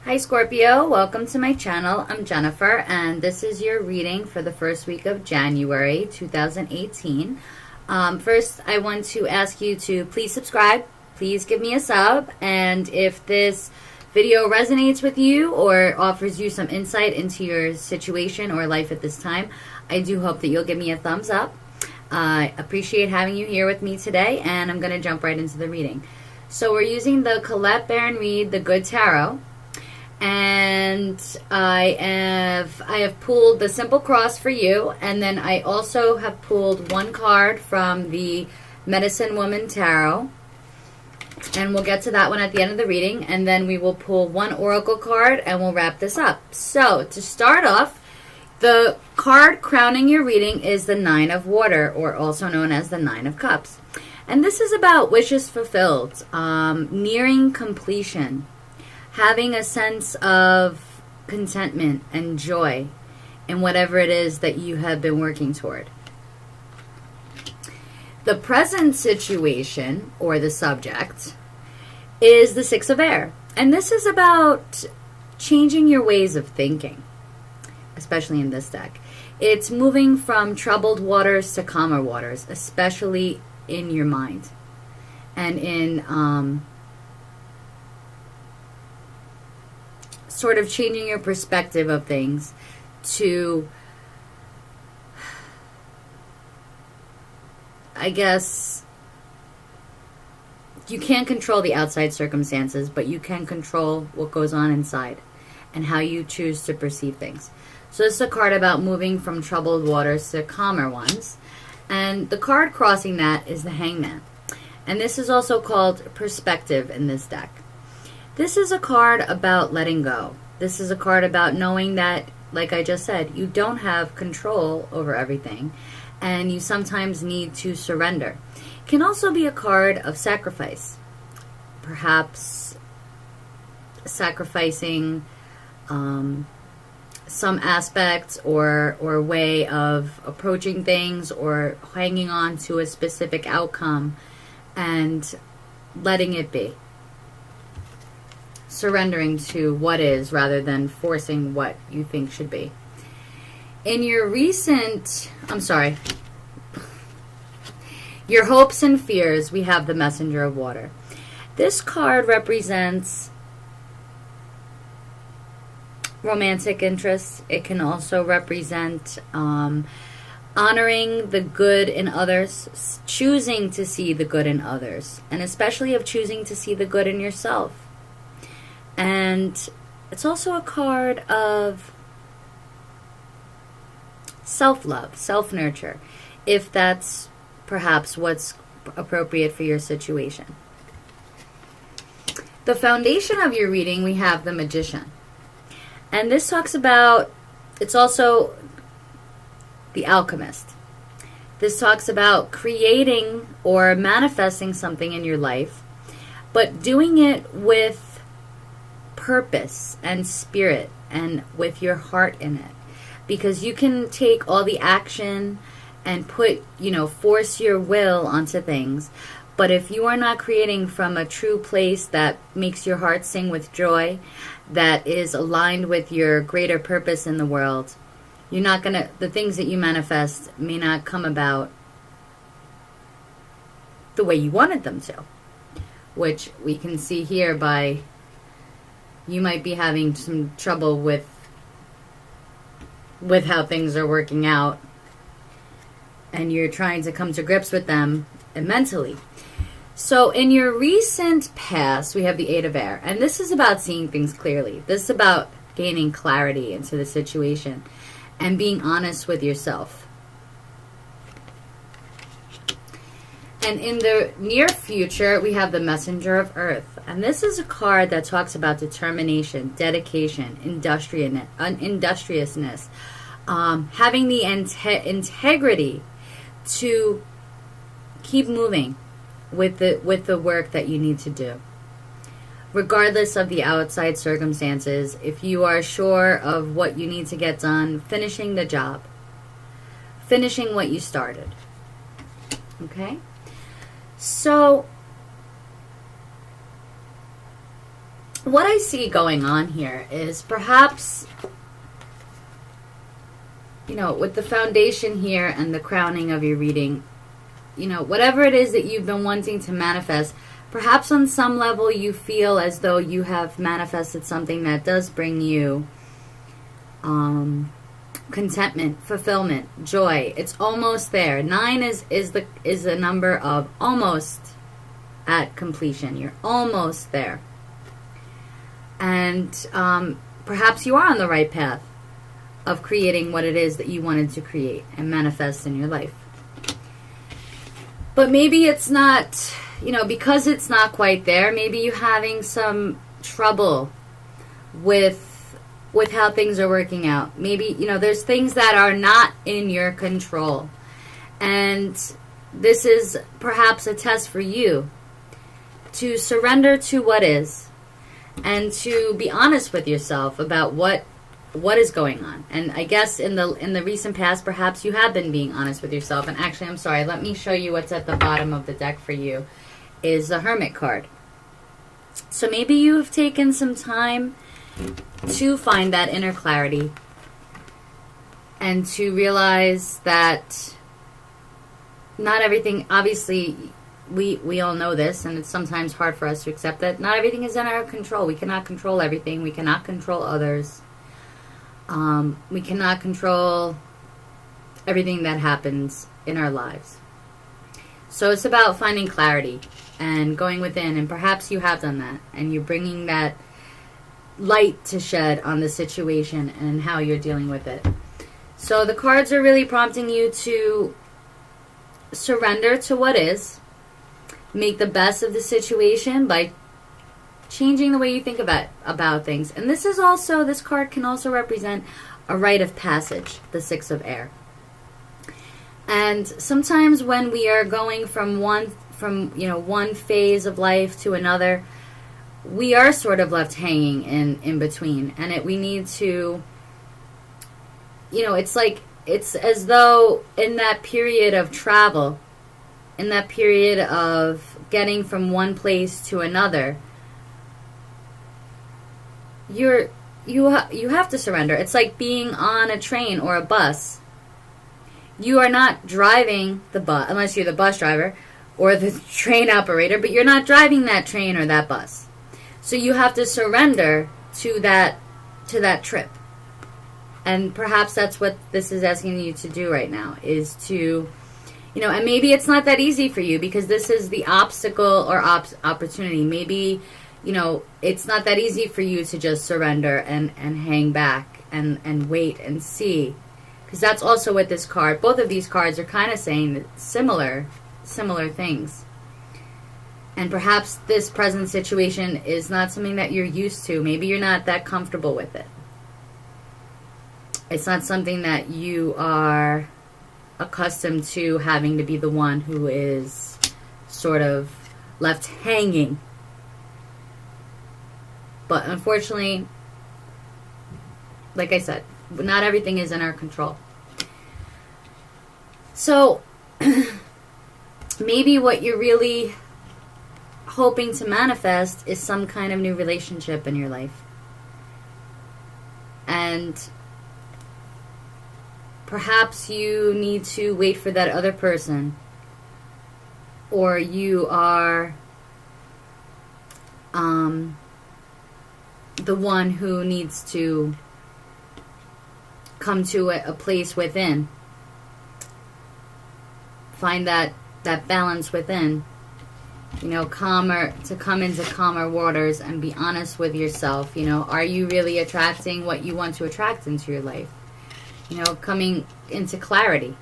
Hi Scorpio, welcome to my channel. I'm Jennifer and this is your reading for the first week of January 2018. First, I want to ask you to please subscribe, please give me a sub, and if this video resonates with you or offers you some insight into your situation or life at this time, I do hope that you'll give me a thumbs up. I appreciate having you here with me today, and I'm going to jump right into the reading. So we're using the Colette Baron Reid The Good Tarot. And I have pulled the Simple Cross for you, and then I also have pulled one card from the Medicine Woman Tarot, and we'll get to that one at the end of the reading, and then we will pull one Oracle card and we'll wrap this up. So to start off, the card crowning your reading is the Nine of Water, or also known as the Nine of Cups, and this is about wishes fulfilled, nearing completion, having a sense of contentment and joy in whatever it is that you have been working toward. The present situation, or the subject, is the Six of Air. And this is about changing your ways of thinking, especially in this deck. It's moving from troubled waters to calmer waters, especially in your mind and in sort of changing your perspective of things to, I guess, you can't control the outside circumstances, but you can control what goes on inside and how you choose to perceive things. So this is a card about moving from troubled waters to calmer ones. And the card crossing that is the Hangman. And this is also called perspective in this deck. This is a card about letting go. This is a card about knowing that, like I just said, you don't have control over everything, and you sometimes need to surrender. It can also be a card of sacrifice. Perhaps sacrificing some aspects or way of approaching things, or hanging on to a specific outcome and letting it be. Surrendering to what is rather than forcing what you think should be. In your your hopes and fears, we have the Messenger of Water. This card represents romantic interests. It can also represent honoring the good in others, choosing to see the good in others, and especially of choosing to see the good in yourself. And it's also a card of self-love, self-nurture, if that's perhaps what's appropriate for your situation. The foundation of your reading, we have the Magician. And this talks about, it's also the Alchemist. This talks about creating or manifesting something in your life, but doing it with purpose and spirit and with your heart in it, because you can take all the action and force your will onto things, but if you are not creating from a true place that makes your heart sing with joy, that is aligned with your greater purpose in the world, the things that you manifest may not come about the way you wanted them to, which we can see here by you might be having some trouble with how things are working out, and you're trying to come to grips with them mentally. So in your recent past, we have the Eight of Air, and this is about seeing things clearly. This is about gaining clarity into the situation and being honest with yourself. And in the near future, we have the Messenger of Earth. And this is a card that talks about determination, dedication, industriousness, having the integrity to keep moving with the work that you need to do. Regardless of the outside circumstances, if you are sure of what you need to get done, finishing the job, finishing what you started. Okay? So what I see going on here is perhaps, with the foundation here and the crowning of your reading, whatever it is that you've been wanting to manifest, perhaps on some level you feel as though you have manifested something that does bring you contentment, fulfillment, joy. It's almost there. 9 is a number of almost at completion. You're almost there. And perhaps you are on the right path of creating what it is that you wanted to create and manifest in your life. But maybe it's not, because it's not quite there, maybe you're having some trouble with how things are working out. Maybe, there's things that are not in your control. And this is perhaps a test for you to surrender to what is and to be honest with yourself about what is going on. And I guess in the recent past, perhaps you have been being honest with yourself. And actually, I'm sorry, let me show you what's at the bottom of the deck for you is the Hermit card. So maybe you have taken some time to find that inner clarity and to realize that not everything, obviously, we all know this, and it's sometimes hard for us to accept that not everything is in our control. We cannot control everything. We cannot control others. We cannot control everything that happens in our lives. So it's about finding clarity and going within, and perhaps you have done that, and you're bringing that light to shed on the situation and how you're dealing with it. So the cards are really prompting you to surrender to what is, make the best of the situation by changing the way you think about things. And this card can also represent a rite of passage, the 6 of air. And sometimes when we are going from one phase of life to another, we are sort of left hanging in between, and we need to, it's as though in that period of travel, in that period of getting from one place to another, you have to surrender. It's like being on a train or a bus. You are not driving the bus, unless you're the bus driver or the train operator, but you're not driving that train or that bus. So you have to surrender to that trip. And perhaps that's what this is asking you to do right now, is to, and maybe it's not that easy for you because this is the obstacle or opportunity. Maybe, it's not that easy for you to just surrender and hang back and wait and see. Because that's also what this card, both of these cards are kind of saying similar things. And perhaps this present situation is not something that you're used to. Maybe you're not that comfortable with it. It's not something that you are accustomed to, having to be the one who is sort of left hanging. But unfortunately, like I said, not everything is in our control. So maybe what you're really hoping to manifest is some kind of new relationship in your life. And perhaps you need to wait for that other person, or you are the one who needs to come to a place within. Find that balance within. To come into calmer waters and be honest with yourself. Are you really attracting what you want to attract into your life? Coming into clarity.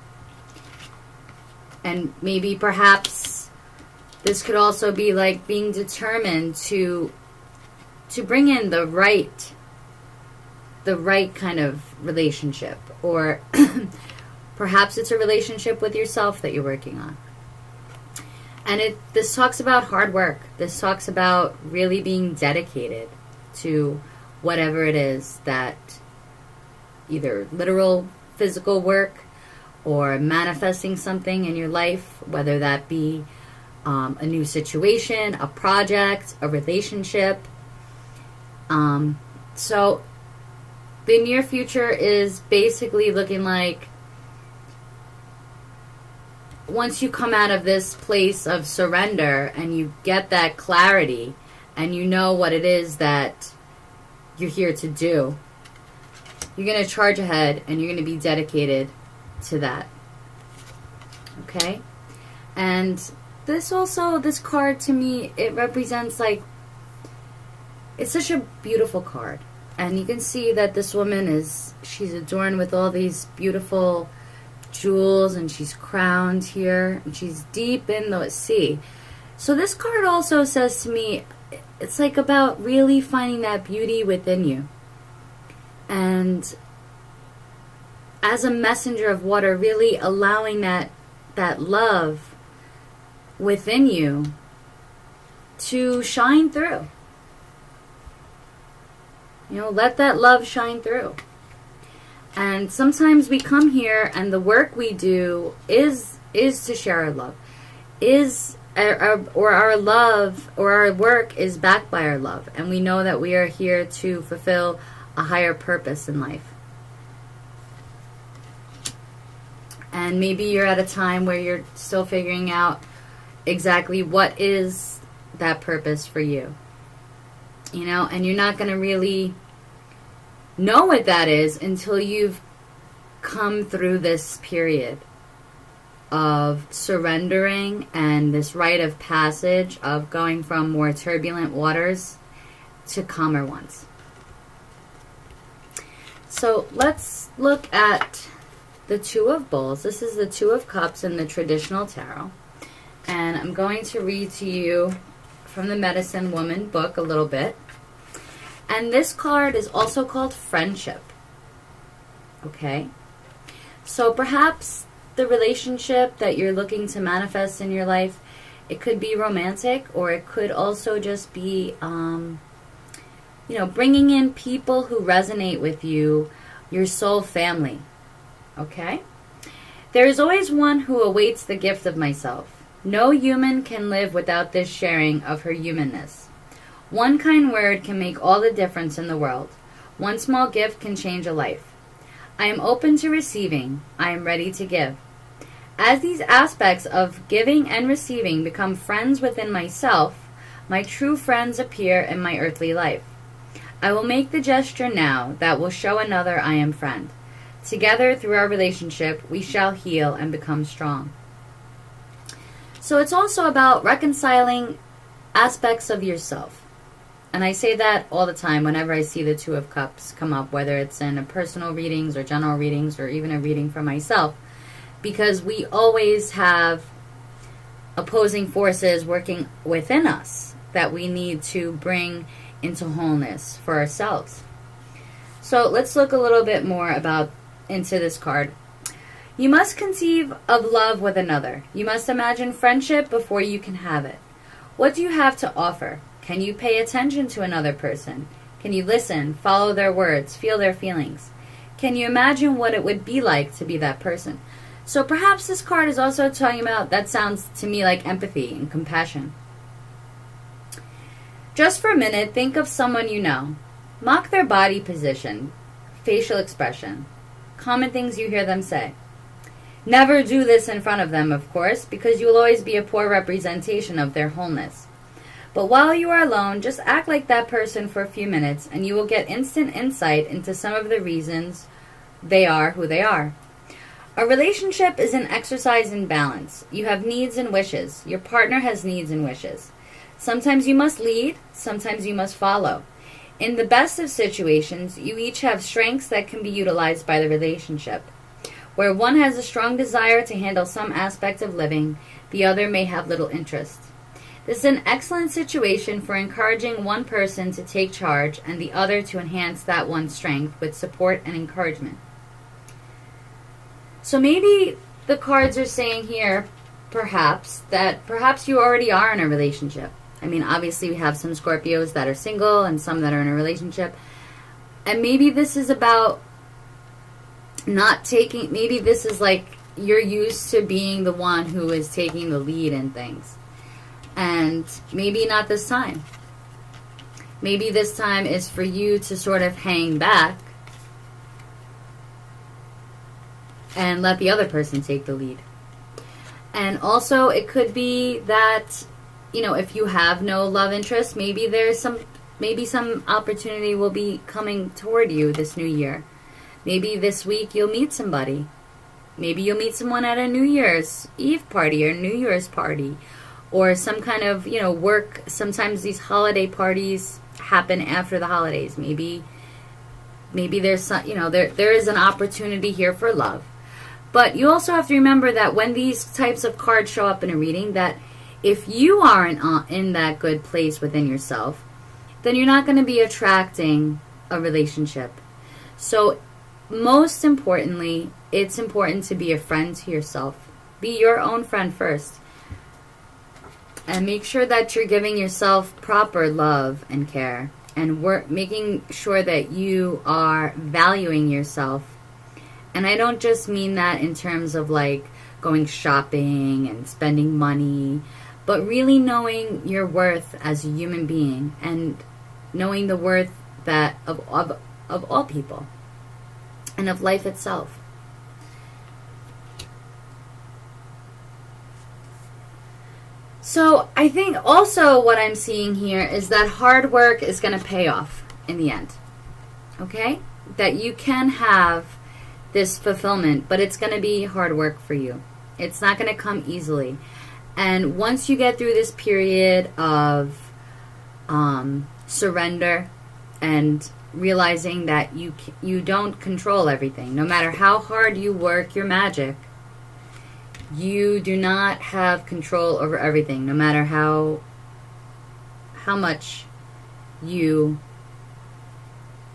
And maybe perhaps this could also be like being determined to bring in the right kind of relationship. Or perhaps it's a relationship with yourself that you're working on. And this talks about hard work. This talks about really being dedicated to whatever it is that, either literal physical work or manifesting something in your life, whether that be a new situation, a project, a relationship. So the near future is basically looking like once you come out of this place of surrender and you get that clarity and you know what it is that you're here to do, you're going to charge ahead and you're going to be dedicated to that. Okay? And this card to me, it represents like, it's such a beautiful card. And you can see that this woman she's adorned with all these beautiful jewels, and she's crowned here, and she's deep in the sea. So this card also says to me, it's like about really finding that beauty within you. And as a messenger of water, really allowing that love within you to shine through. You know, let that love shine through. And sometimes we come here and the work we do is to share our love. Our love or our work is backed by our love. And we know that we are here to fulfill a higher purpose in life. And maybe you're at a time where you're still figuring out exactly what is that purpose for you. You know, and you're not going to really know what that is until you've come through this period of surrendering and this rite of passage of going from more turbulent waters to calmer ones. So let's look at the Two of Bowls. This is the Two of Cups in the traditional tarot. And I'm going to read to you from the Medicine Woman book a little bit. And this card is also called Friendship. Okay? So perhaps the relationship that you're looking to manifest in your life, it could be romantic, or it could also just be, bringing in people who resonate with you, your soul family. Okay? There is always one who awaits the gift of myself. No human can live without this sharing of her humanness. One kind word can make all the difference in the world. One small gift can change a life. I am open to receiving. I am ready to give. As these aspects of giving and receiving become friends within myself, my true friends appear in my earthly life. I will make the gesture now that will show another I am friend. Together, through our relationship, we shall heal and become strong. So it's also about reconciling aspects of yourself. And I say that all the time whenever I see the Two of Cups come up, whether it's in a personal readings or general readings or even a reading for myself, because we always have opposing forces working within us that we need to bring into wholeness for ourselves. So let's look a little bit more into this card. You must conceive of love with another. You must imagine friendship before you can have it. What do you have to offer? Can you pay attention to another person? Can you listen, follow their words, feel their feelings? Can you imagine what it would be like to be that person? So perhaps this card is also talking about, that sounds to me like empathy and compassion. Just for a minute, think of someone you know. Mock their body position, facial expression, common things you hear them say. Never do this in front of them, of course, because you will always be a poor representation of their wholeness. But while you are alone, just act like that person for a few minutes, and you will get instant insight into some of the reasons they are who they are. A relationship is an exercise in balance. You have needs and wishes. Your partner has needs and wishes. Sometimes you must lead, sometimes you must follow. In the best of situations, you each have strengths that can be utilized by the relationship. Where one has a strong desire to handle some aspect of living, the other may have little interest. This is an excellent situation for encouraging one person to take charge and the other to enhance that one's strength with support and encouragement. So maybe the cards are saying here, perhaps you already are in a relationship. I mean, obviously we have some Scorpios that are single and some that are in a relationship. And maybe this is about maybe this is like you're used to being the one who is taking the lead in things. And maybe not this time. Maybe this time is for you to sort of hang back and let the other person take the lead. And also, it could be that, you know, if you have no love interest, maybe some opportunity will be coming toward you this new year. Maybe this week you'll meet somebody. Maybe you'll meet someone at a New Year's Eve party or New Year's party, or some kind of, you know, work. Sometimes these holiday parties happen after the holidays. Maybe there's some, you know, there is an opportunity here for love. But you also have to remember that when these types of cards show up in a reading, that if you aren't in that good place within yourself, then you're not going to be attracting a relationship. So most importantly, it's important to be a friend to yourself. Be your own friend first. And make sure that you're giving yourself proper love and care. And making sure that you are valuing yourself. And I don't just mean that in terms of like going shopping and spending money, but really knowing your worth as a human being and knowing the worth that of all people and of life itself. So I think also what I'm seeing here is that hard work is going to pay off in the end. Okay? That you can have this fulfillment, but it's going to be hard work for you. It's not going to come easily. And once you get through this period of surrender and realizing that you don't control everything, no matter how hard you work your magic, you do not have control over everything, no matter how much you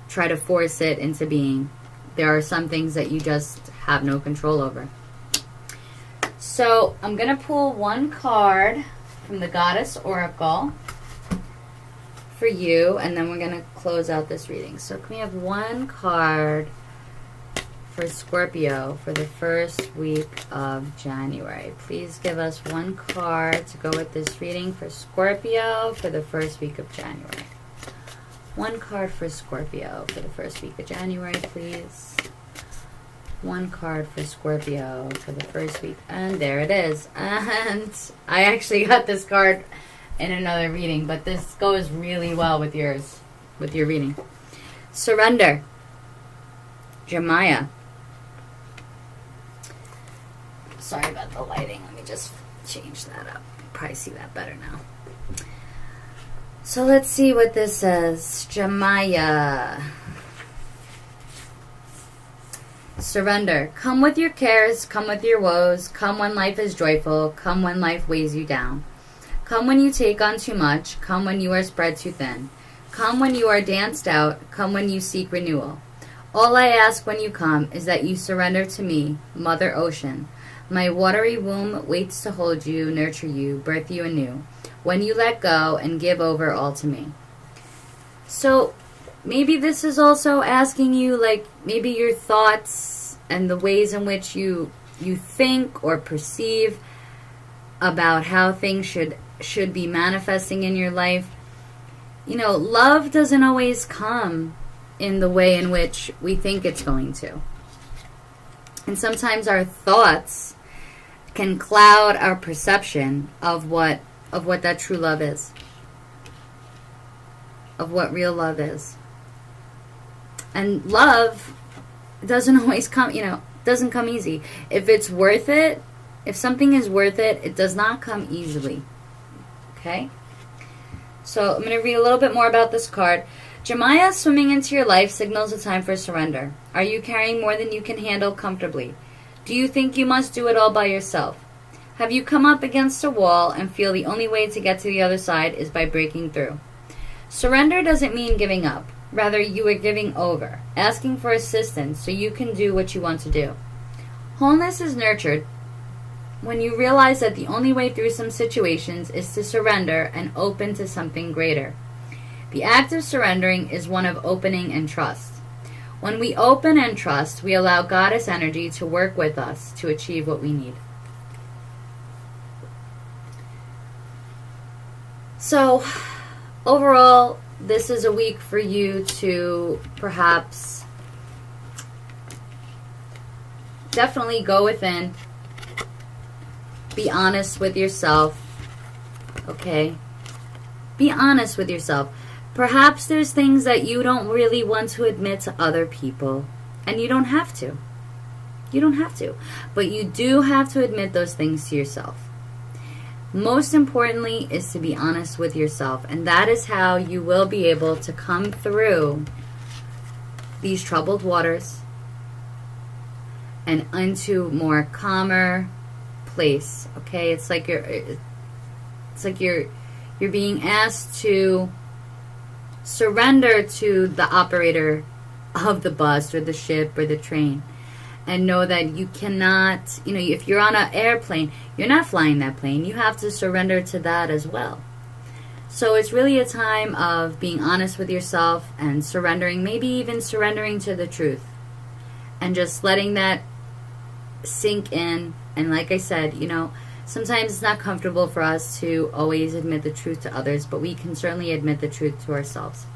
try to force it into being. There are some things that you just have no control over. So I'm going to pull one card from the Goddess Oracle for you, and then we're going to close out this reading. So can we have one card for Scorpio for the first week of January? Please give us one card to go with this reading for Scorpio for the first week of January. One card for Scorpio for the first week of January, please. One card for Scorpio for the first week. And there it is. And I actually got this card in another reading, but this goes really well with yours, with your reading. Surrender. Jeremiah. Sorry about the lighting. Let me just change that up. Probably see that better now. So let's see what this says. Jeremiah. Surrender. Come with your cares, come with your woes, come when life is joyful, come when life weighs you down. Come when you take on too much, come when you are spread too thin. Come when you are danced out, come when you seek renewal. All I ask when you come is that you surrender to me, Mother Ocean. My watery womb waits to hold you, nurture you, birth you anew. When you let go and give over all to me. So maybe this is also asking you, like, maybe your thoughts and the ways in which you think or perceive about how things should be manifesting in your life. You know, love doesn't always come in the way in which we think it's going to. And sometimes our thoughts can cloud our perception of what that true love is, of what real love is. And love doesn't always come, doesn't come easy. If it's worth it, if something is worth it, it does not come easily. Okay? So I'm going to read a little bit more about this card. Jeremiah, swimming into your life signals a time for surrender. Are you carrying more than you can handle comfortably? Do you think you must do it all by yourself? Have you come up against a wall and feel the only way to get to the other side is by breaking through? Surrender doesn't mean giving up. Rather, you are giving over, asking for assistance so you can do what you want to do. Wholeness is nurtured when you realize that the only way through some situations is to surrender and open to something greater. The act of surrendering is one of opening and trust. When we open and trust, we allow goddess energy to work with us to achieve what we need. So, overall, this is a week for you to perhaps definitely go within, be honest with yourself, okay? Be honest with yourself. Perhaps there's things that you don't really want to admit to other people, and you don't have to. You don't have to. But you do have to admit those things to yourself. Most importantly is to be honest with yourself, and that is how you will be able to come through these troubled waters and into more calmer place. Okay, it's like you're being asked to surrender to the operator of the bus or the ship or the train, and know that you cannot, if you're on an airplane, you're not flying that plane. You have to surrender to that as well. So it's really a time of being honest with yourself and surrendering, maybe even surrendering to the truth, and just letting that sink in. And like I said, sometimes it's not comfortable for us to always admit the truth to others, but we can certainly admit the truth to ourselves.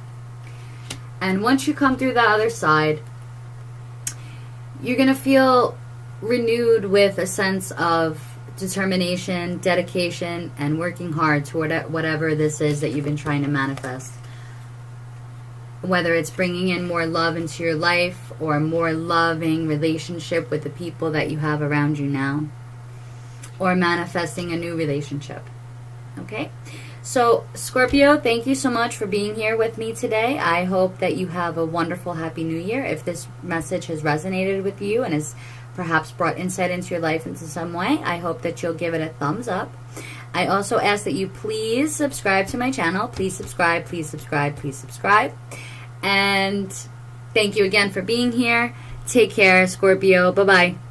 And once you come through the other side, you're going to feel renewed with a sense of determination, dedication, and working hard toward whatever this is that you've been trying to manifest. Whether it's bringing in more love into your life or a more loving relationship with the people that you have around you now, or manifesting a new relationship. Okay? So, Scorpio, thank you so much for being here with me today. I hope that you have a wonderful, happy new year. If this message has resonated with you and has perhaps brought insight into your life in some way, I hope that you'll give it a thumbs up. I also ask that you please subscribe to my channel. Please subscribe, please subscribe, please subscribe. And thank you again for being here. Take care, Scorpio. Bye-bye.